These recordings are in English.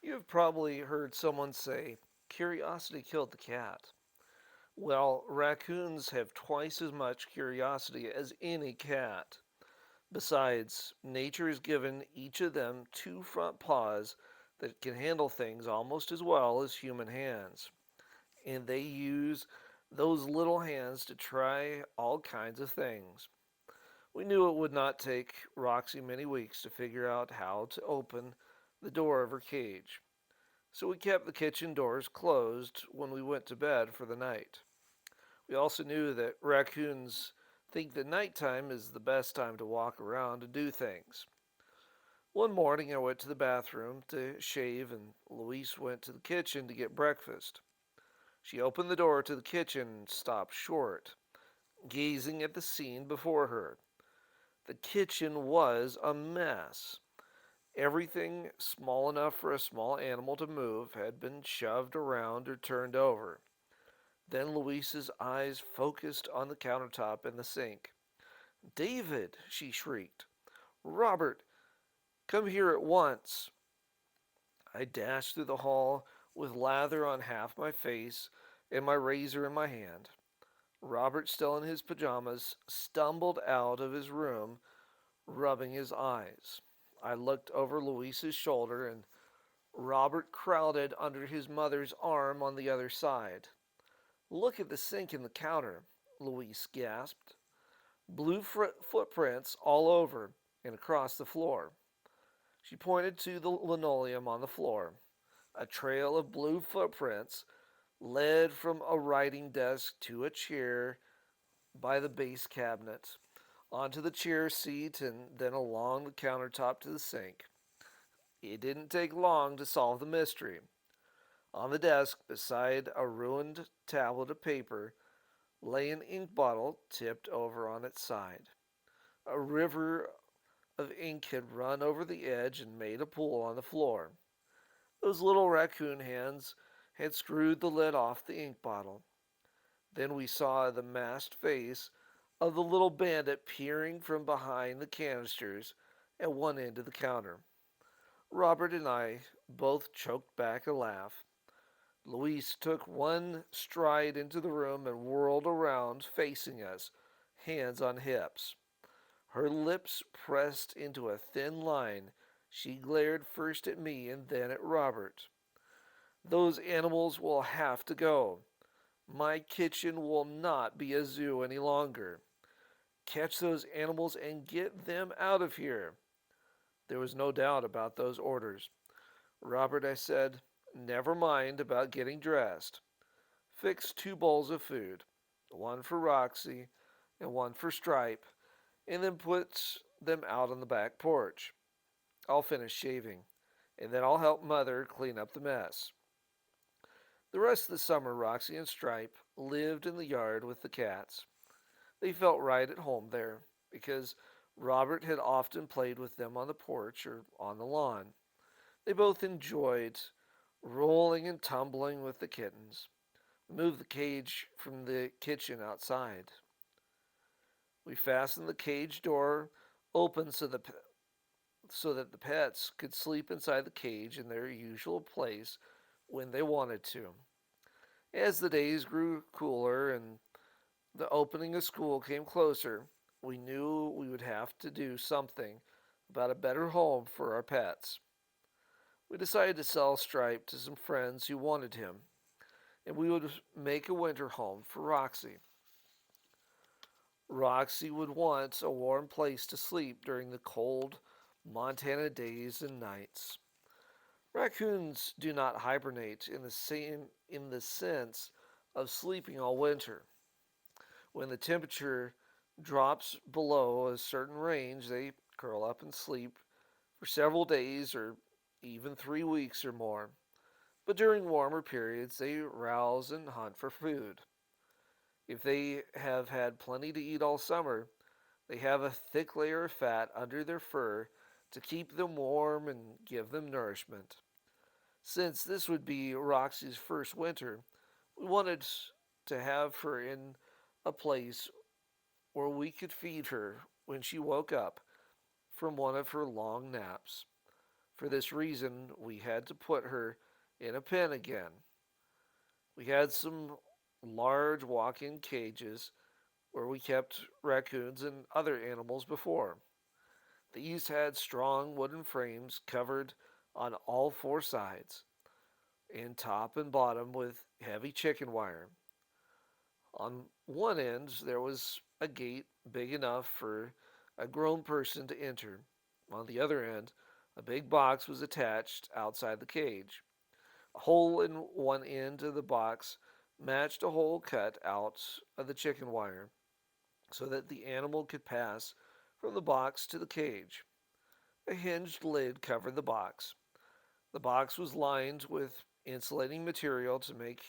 You've probably heard someone say, curiosity killed the cat. Well, raccoons have twice as much curiosity as any cat. Besides, nature has given each of them two front paws that can handle things almost as well as human hands. And they use those little hands to try all kinds of things. We knew it would not take Roxy many weeks to figure out how to open the door of her cage. So we kept the kitchen doors closed when we went to bed for the night. We also knew that raccoons think that nighttime is the best time to walk around and do things. One morning I went to the bathroom to shave and Louise went to the kitchen to get breakfast. She opened the door to the kitchen and stopped short, gazing at the scene before her. The kitchen was a mess. Everything small enough for a small animal to move had been shoved around or turned over. Then Louise's eyes focused on the countertop and the sink. "David!" she shrieked. "Robert! Come here at once!" I dashed through the hall with lather on half my face and my razor in my hand. Robert, still in his pajamas, stumbled out of his room, rubbing his eyes. I looked over Louise's shoulder, and Robert crowded under his mother's arm on the other side. "Look at the sink and the counter," Louise gasped. "Blue footprints all over and across the floor." She pointed to the linoleum on the floor. A trail of blue footprints led from a writing desk to a chair by the base cabinet, onto the chair seat, and then along the countertop to the sink. It didn't take long to solve the mystery. On the desk, beside a ruined tablet of paper, lay an ink bottle tipped over on its side. A river of ink had run over the edge and made a pool on the floor. Those little raccoon hands had screwed the lid off the ink bottle. Then we saw the masked face of the little bandit peering from behind the canisters at one end of the counter. Robert and I both choked back a laugh. Louise took one stride into the room and whirled around, facing us, hands on hips. Her lips pressed into a thin line. She glared first at me and then at Robert. "Those animals will have to go. My kitchen will not be a zoo any longer. Catch those animals and get them out of here." There was no doubt about those orders. "Robert," I said, "never mind about getting dressed. Fix two bowls of food, one for Roxy and one for Stripe, and then put them out on the back porch. I'll finish shaving, and then I'll help Mother clean up the mess." The rest of the summer, Roxy and Stripe lived in the yard with the cats. They felt right at home there, because Robert had often played with them on the porch or on the lawn. They both enjoyed rolling and tumbling with the kittens. We moved the cage from the kitchen outside. We fastened the cage door open so that the pets could sleep inside the cage in their usual place when they wanted to. As the days grew cooler and the opening of school came closer, we knew we would have to do something about a better home for our pets. We decided to sell Stripe to some friends who wanted him, and we would make a winter home for Roxy. Roxy would want a warm place to sleep during the cold Montana days and nights. Raccoons do not hibernate in the sense of sleeping all winter. When the temperature drops below a certain range, they curl up and sleep for several days or even 3 weeks or more. But during warmer periods, they rouse and hunt for food. If they have had plenty to eat all summer, they have a thick layer of fat under their fur to keep them warm and give them nourishment. Since this would be Roxy's first winter, we wanted to have her in a place where we could feed her when she woke up from one of her long naps. For this reason, we had to put her in a pen again. We had some large walk in cages where we kept raccoons and other animals before. These had strong wooden frames covered on all four sides, and top and bottom with heavy chicken wire. On one end, there was a gate big enough for a grown person to enter. On the other end, a big box was attached outside the cage. A hole in one end of the box matched a hole cut out of the chicken wire so that the animal could pass from the box to the cage. A hinged lid covered the box. The box was lined with insulating material to make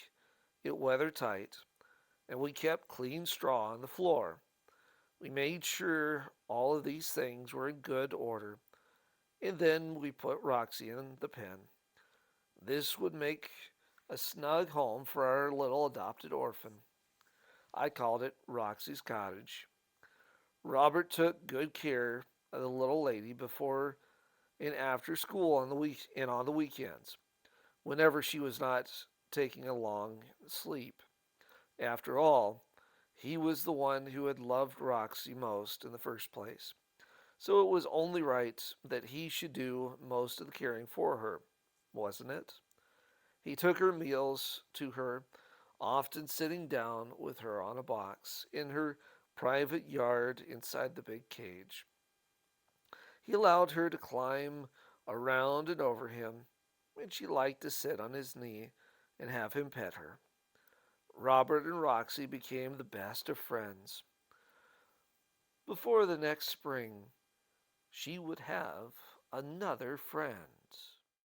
it weather tight, and we kept clean straw on the floor. We made sure all of these things were in good order, and then we put Roxy in the pen. This would make a snug home for our little adopted orphan. I called it Roxy's Cottage. Robert took good care of the little lady before and after school on the weekends, whenever she was not taking a long sleep. After all, he was the one who had loved Roxy most in the first place, so it was only right that he should do most of the caring for her, wasn't it? He took her meals to her, often sitting down with her on a box in her private yard inside the big cage. He allowed her to climb around and over him, and she liked to sit on his knee and have him pet her. Robert and Roxy became the best of friends. Before the next spring, she would have another friend.